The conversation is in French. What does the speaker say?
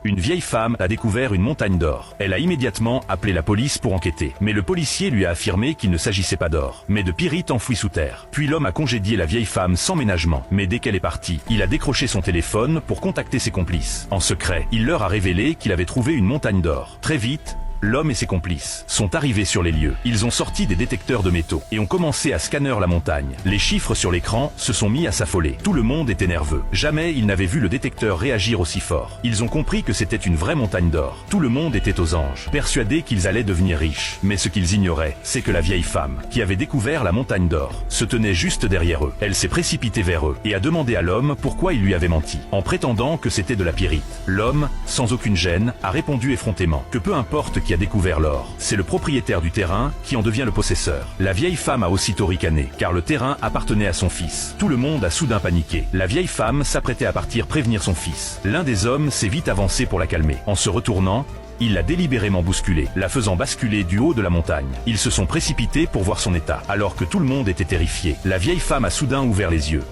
Une vieille femme a découvert une montagne d'or. Elle a immédiatement appelé la police pour enquêter. Mais le policier lui a affirmé qu'il ne s'agissait pas d'or, mais de pyrite enfoui sous terre. Puis l'homme a congédié la vieille femme sans ménagement. Mais dès qu'elle est partie, il a décroché son téléphone pour contacter ses complices. En secret, il leur a révélé qu'il avait trouvé une montagne d'or. Très vite, l'homme et ses complices sont arrivés sur les lieux. Ils ont sorti des détecteurs de métaux et ont commencé à scanner la montagne. Les chiffres sur l'écran se sont mis à s'affoler. Tout le monde était nerveux. Jamais ils n'avaient vu le détecteur réagir aussi fort. Ils ont compris que c'était une vraie montagne d'or. Tout le monde était aux anges, persuadés qu'ils allaient devenir riches. Mais ce qu'ils ignoraient, c'est que la vieille femme, qui avait découvert la montagne d'or, se tenait juste derrière eux. Elle s'est précipitée vers eux et a demandé à l'homme pourquoi il lui avait menti, en prétendant que c'était de la pyrite. L'homme, sans aucune gêne, a répondu effrontément que peu importe qui a découvert l'or, c'est le propriétaire du terrain qui en devient le possesseur. La vieille femme a aussitôt ricané, car le terrain appartenait à son fils. Tout le monde a soudain paniqué. La vieille femme s'apprêtait à partir prévenir son fils. L'un des hommes s'est vite avancé pour la calmer. En se retournant, il l'a délibérément bousculée, la faisant basculer du haut de la montagne. Ils se sont précipités pour voir son état, alors que tout le monde était terrifié. La vieille femme a soudain ouvert les yeux.